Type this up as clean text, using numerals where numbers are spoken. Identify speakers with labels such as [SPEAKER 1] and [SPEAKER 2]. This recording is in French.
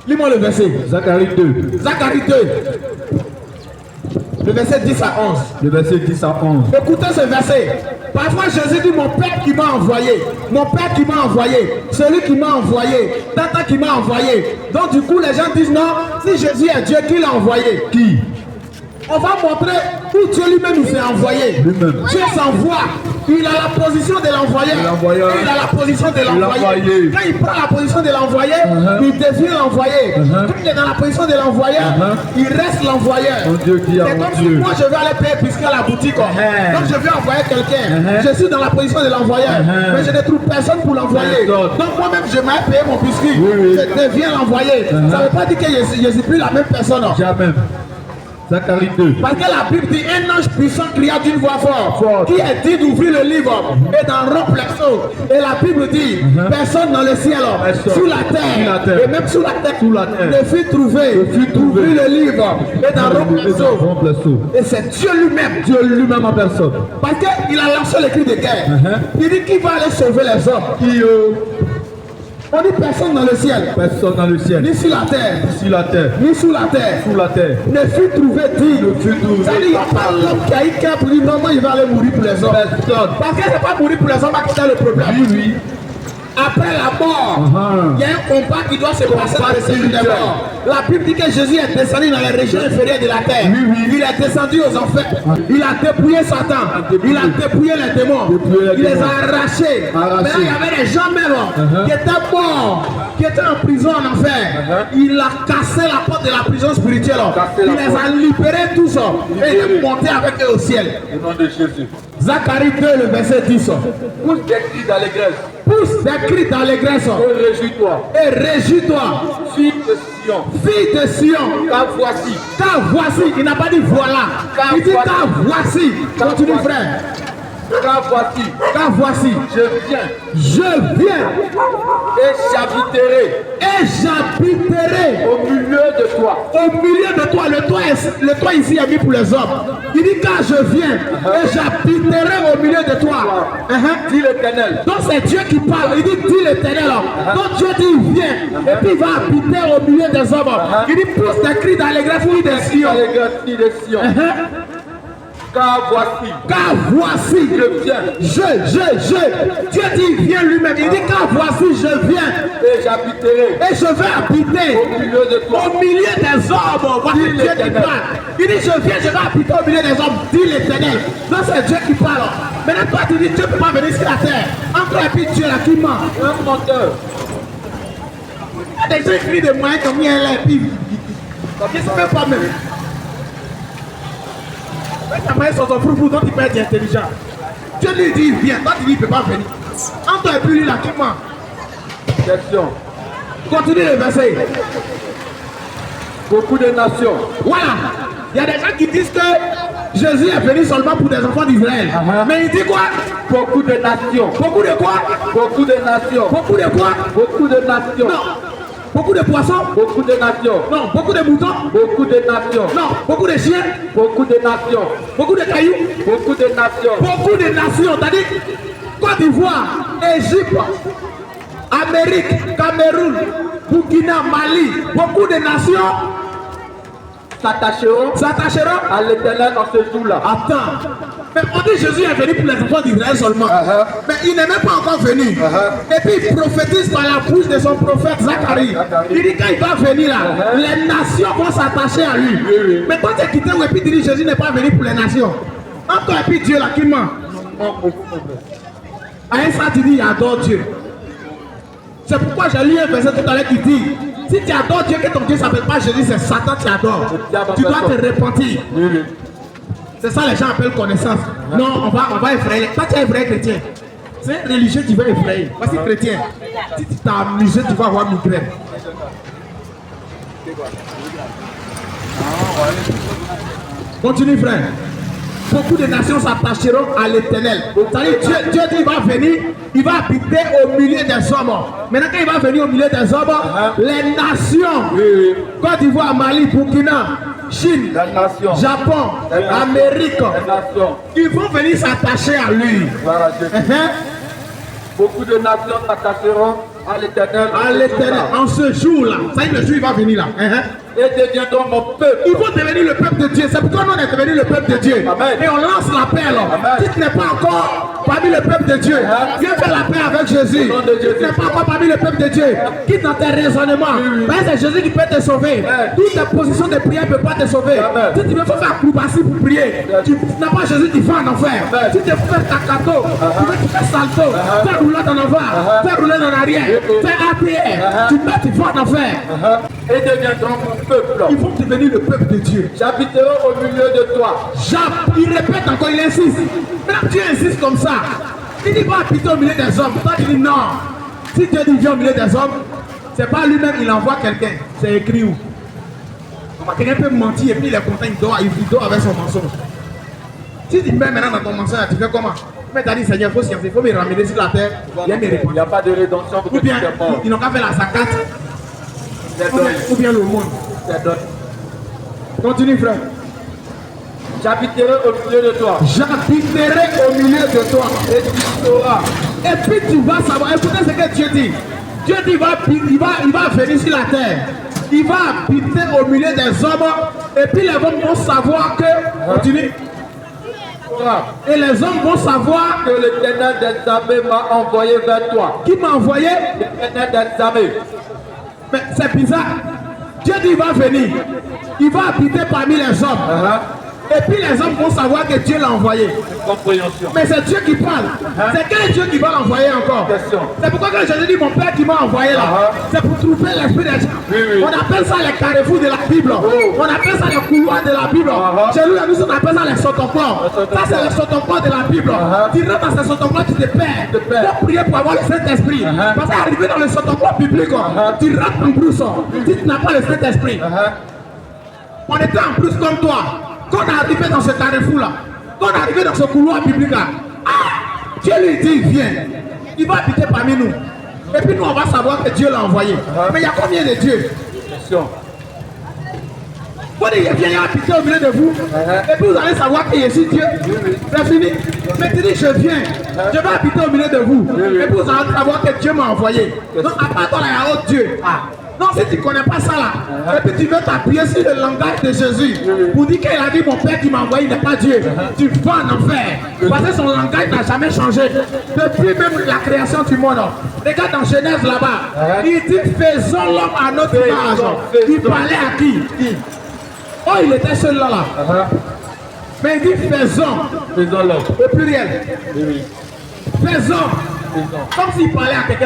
[SPEAKER 1] Lis-moi le verset.
[SPEAKER 2] Zacharie 2.
[SPEAKER 1] Zacharie 2. Le verset 10 à 11.
[SPEAKER 2] Le verset 10 à 11.
[SPEAKER 1] Écoutez ce verset. Parfois Jésus dit mon Père qui m'a envoyé. Mon Père qui m'a envoyé. Celui qui m'a envoyé. Tata qui m'a envoyé. Donc du coup les gens disent non. Si Jésus est Dieu, qui l'a envoyé?
[SPEAKER 2] Qui?
[SPEAKER 1] On va montrer où Dieu lui-même il s'est envoyé. Dieu s'envoie. Il a la position de l'envoyé. Il a la position de l'envoyé. Quand il prend la position de l'envoyé, il devient l'envoyé. Quand il est dans la position de l'envoyé, il reste l'envoyé. C'est comme si moi je vais aller payer puisqu'à la boutique. Donc je vais envoyer quelqu'un. Je suis dans la position de l'envoyé. Mais je ne trouve personne pour l'envoyer. Donc moi-même je vais payer mon biscuit. Je deviens l'envoyé. Ça ne veut pas dire que je ne suis plus la même personne.
[SPEAKER 2] Jamais. Zacharie 2.
[SPEAKER 1] Parce que la Bible dit un ange puissant cria d'une voix forte qui est dit d'ouvrir le livre et d'en rompre les choses. Et la Bible dit personne dans le ciel, sous la terre et même sous la terre ne fut trouvé d'ouvrir le livre et d'en rompre les choses. Et c'est Dieu lui-même en personne. Parce qu'il a lancé le cri de guerre. Il dit qui va aller sauver les hommes. On dit personne dans le ciel.
[SPEAKER 2] Personne dans le ciel.
[SPEAKER 1] Ni sur la terre.
[SPEAKER 2] Sur la terre.
[SPEAKER 1] Ni sous la terre.
[SPEAKER 2] Sous la terre.
[SPEAKER 1] Ne fut trouvé dit. C'est-à-dire il n'y a pas l'homme qui a eu cœur pour dire non, moi il va aller mourir pour les hommes.
[SPEAKER 2] Personne.
[SPEAKER 1] Parce que c'est pas mourir pour les hommes qui est le problème.
[SPEAKER 2] Oui.
[SPEAKER 1] Après la mort, il y a un combat qui doit se passer dans le séjour des morts. La Bible dit que Jésus est descendu dans les régions inférieures de la terre. Il est descendu aux enfers. Il a dépouillé Satan. Il a dépouillé les démons. Il les a arrachés. Maintenant, il y avait des gens même qui étaient morts, qui étaient en prison en enfer. Il a cassé la porte de la prison spirituelle. Il les a libérés tous. Et il est monté avec eux au ciel.
[SPEAKER 2] Au nom de Jésus.
[SPEAKER 1] Zacharie 2, le verset 10.
[SPEAKER 2] Pousse des cris d'allégresse.
[SPEAKER 1] Pousse des cris d'allégresse.
[SPEAKER 2] Et réjouis-toi.
[SPEAKER 1] Et réjouis-toi.
[SPEAKER 2] Fille de Sion.
[SPEAKER 1] Fille de Sion.
[SPEAKER 2] Car voici.
[SPEAKER 1] Car voici. Il n'a pas dit voilà. Il dit car voici. Continue frère.
[SPEAKER 2] Car voici.
[SPEAKER 1] Car voici.
[SPEAKER 2] Je viens.
[SPEAKER 1] Je viens.
[SPEAKER 2] Et j'habiterai.
[SPEAKER 1] Et j'habiterai.
[SPEAKER 2] Au milieu de toi.
[SPEAKER 1] Au milieu de toi. Le toit ici est mis pour les hommes. Il dit car je viens. Et j'habiterai au milieu de toi.
[SPEAKER 2] Dit l'Éternel.
[SPEAKER 1] Donc c'est Dieu qui parle. Il dit l'Éternel. Donc Dieu dit il vient. Et puis il va habiter au milieu des hommes. Il dit pousse des cris d'allégresse, fille de Sion.
[SPEAKER 2] Fille de Sion. Car voici.
[SPEAKER 1] Car voici.
[SPEAKER 2] Je viens.
[SPEAKER 1] Dieu dit viens lui-même. Il dit car voici je viens.
[SPEAKER 2] Et j'habiterai.
[SPEAKER 1] Et je vais habiter
[SPEAKER 2] au milieu de toi.
[SPEAKER 1] Au milieu des hommes. Voici Dieu qui parle. Il dit je viens, je vais habiter au milieu des hommes. Dit l'Éternel. Donc c'est Dieu qui parle. Maintenant toi tu dis Dieu ne peut pas venir sur la terre. Encore et puis Dieu là qui ment.
[SPEAKER 2] Un menteur.
[SPEAKER 1] Il y a des gens qui crient de moyens comme il y a là et puis il ne se fait pas même. Ta main sur son frou, donc il peut être intelligent. Dieu lui dit viens, toi tu dis il ne peut pas venir. Entre et puis lui là qui ment.
[SPEAKER 2] Question.
[SPEAKER 1] Continue le verset.
[SPEAKER 2] Beaucoup de nations.
[SPEAKER 1] Voilà. Il y a des gens qui disent que Jésus est venu seulement pour des enfants d'Israël. Mais il dit quoi?
[SPEAKER 2] Beaucoup de nations.
[SPEAKER 1] Beaucoup de quoi?
[SPEAKER 2] Beaucoup de nations.
[SPEAKER 1] Beaucoup de quoi?
[SPEAKER 2] Beaucoup de nations.
[SPEAKER 1] Non. Beaucoup de poissons?
[SPEAKER 2] Beaucoup de nations.
[SPEAKER 1] Non. Beaucoup de moutons?
[SPEAKER 2] Beaucoup de nations.
[SPEAKER 1] Non. Beaucoup de chiens?
[SPEAKER 2] Beaucoup de nations.
[SPEAKER 1] Beaucoup de cailloux?
[SPEAKER 2] Beaucoup de nations.
[SPEAKER 1] Beaucoup de nations. T'as dit Côte d'Ivoire, Égypte, Amérique, Cameroun, Burkina, Mali. Beaucoup de nations s'attacheront
[SPEAKER 2] à l'Éternel en ce jour-là.
[SPEAKER 1] Attends. Mais on dit Jésus est venu pour les enfants d'Israël seulement. Mais il n'est même pas encore venu. Et puis il prophétise par la bouche de son prophète Zacharie. Il dit quand il va venir là, les nations vont s'attacher à lui. Mais toi tu es quitté et puis tu dis Jésus n'est pas venu pour les nations. Encore et puis Dieu là qui ment. À un instant tu dis il adore Dieu. C'est pourquoi j'ai lu un verset tout à l'heure qui dit si tu adores Dieu, que ton Dieu ne s'appelle pas Jésus, c'est Satan qui adore. Tu dois te repentir. C'est ça les gens appellent connaissance. Non, on va effrayer. Toi tu es un vrai chrétien. C'est un religieux qui va effrayer. Voici chrétien. Si tu t'es amusé, tu vas avoir migraine. Continue frère. Beaucoup de nations s'attacheront à l'Éternel. C'est-à-dire Dieu dit il va venir, il va habiter au milieu des hommes. Maintenant quand il va venir au milieu des hommes, les nations, Côte d'Ivoire, Mali, Burkina, Chine, Japon, Amérique, ils vont venir s'attacher à lui.
[SPEAKER 2] Beaucoup de nations s'attacheront à l'éternel.
[SPEAKER 1] À l'éternel. En ce jour-là. Ça y est, le jour, il va venir là.
[SPEAKER 2] Et deviendront mon peuple.
[SPEAKER 1] Ils vont devenir le peuple de Dieu. C'est pourquoi nous on est devenu le peuple de Dieu.
[SPEAKER 2] Amen.
[SPEAKER 1] Et on lance l'appel.
[SPEAKER 2] Amen.
[SPEAKER 1] Si tu n'es pas encore parmi le peuple de Dieu, viens faire la paix avec Jésus.
[SPEAKER 2] Au nom de Jésus.
[SPEAKER 1] Si tu n'es pas encore parmi le peuple de Dieu, quitte dans tes raisonnements. Parce que c'est Jésus qui peut te sauver. Toute ta position de prière ne peut pas te sauver.
[SPEAKER 2] Amen.
[SPEAKER 1] Si tu veux faire acrobatie pour prier, tu n'as pas Jésus, tu vas en enfer.
[SPEAKER 2] Amen.
[SPEAKER 1] Si tu veux faire cacato, tu veux faire salto, faire roulade en avant, faire roulade en arrière, faire APR, tu vas en enfer.
[SPEAKER 2] Et deviendront mon peuple.
[SPEAKER 1] Ils vont devenir le peuple de Dieu.
[SPEAKER 2] J'habiterai au milieu de toi.
[SPEAKER 1] Il répète encore, il insiste. Maintenant, Dieu insiste comme ça. Il dit va habiter au milieu des hommes. Toi, tu dis non. Si Dieu dit viens au milieu des hommes, c'est pas lui-même, il envoie quelqu'un. C'est écrit où? Quelqu'un peut mentir et puis il est content, il dort avec son mensonge. Si tu mets maintenant dans ton mensonge, tu fais comment? Mais tu as dit Seigneur, il faut me ramener sur la terre. Il
[SPEAKER 2] n'y a pas de rédemption pour
[SPEAKER 1] ou bien ils n'ont qu'à faire la zakat. Ou bien le monde. Continue, frère.
[SPEAKER 2] J'habiterai au milieu de toi.
[SPEAKER 1] J'habiterai au milieu de toi.
[SPEAKER 2] Et tu sauras.
[SPEAKER 1] Et puis tu vas savoir. Écoutez ce que Dieu dit. Dieu dit il va venir sur la terre. Il va habiter au milieu des hommes. Et puis les hommes vont savoir que. Continue. Et les hommes vont savoir
[SPEAKER 2] que l'Éternel des armées m'a envoyé vers toi.
[SPEAKER 1] Qui m'a envoyé?
[SPEAKER 2] L'Éternel des armées.
[SPEAKER 1] Mais c'est bizarre. Dieu dit il va venir. Il va habiter parmi les hommes. Et puis les hommes vont savoir que Dieu l'a envoyé.
[SPEAKER 2] Compréhension.
[SPEAKER 1] Mais c'est Dieu qui parle. C'est quel Dieu qui va l'envoyer encore? C'est pourquoi quand Jésus dit mon Père qui m'a envoyé là, c'est pour trouver l'esprit des gens. On appelle ça les carrefours de la Bible. On appelle ça les couloirs de la Bible. Chez nous, on appelle ça les sotoplans. Ça c'est les sotoplans de la Bible. Tu rentres dans ces sotoplans, tu te perds. Tu peux prier pour avoir le Saint-Esprit. Parce qu'arriver dans le sotoplan public, tu rentres en brousse. Si tu n'as pas le Saint-Esprit. On était en plus comme toi. Quand on est arrivé dans ce carrefour-là, quand on est arrivé dans ce couloir public-là, Dieu lui dit, viens, il va habiter parmi nous. Et puis nous, on va savoir que Dieu l'a envoyé. Mais il y a combien de dieux? Vous dites, viens, il va habiter au milieu de vous. Et puis vous allez savoir que je suis Dieu. C'est fini. Mais tu dis, je viens, je vais habiter au milieu de vous. Et puis vous allez savoir que Dieu m'a envoyé. Donc à part toi, il y a autre Dieu. Non, si tu ne connais pas ça là, et puis tu veux t'appuyer sur le langage de Jésus, pour dire qu'il a dit mon Père qui m'a envoyé n'est pas Dieu, tu vas en enfer. Parce que son langage n'a jamais changé. Depuis même la création du monde. Regarde dans Genèse là-bas, il dit faisons l'homme à notre image. Il parlait à qui? Oh, il était seul là. Mais il dit faisons
[SPEAKER 2] l'homme.
[SPEAKER 1] au pluriel. Faisons. Comme s'il parlait à quelqu'un.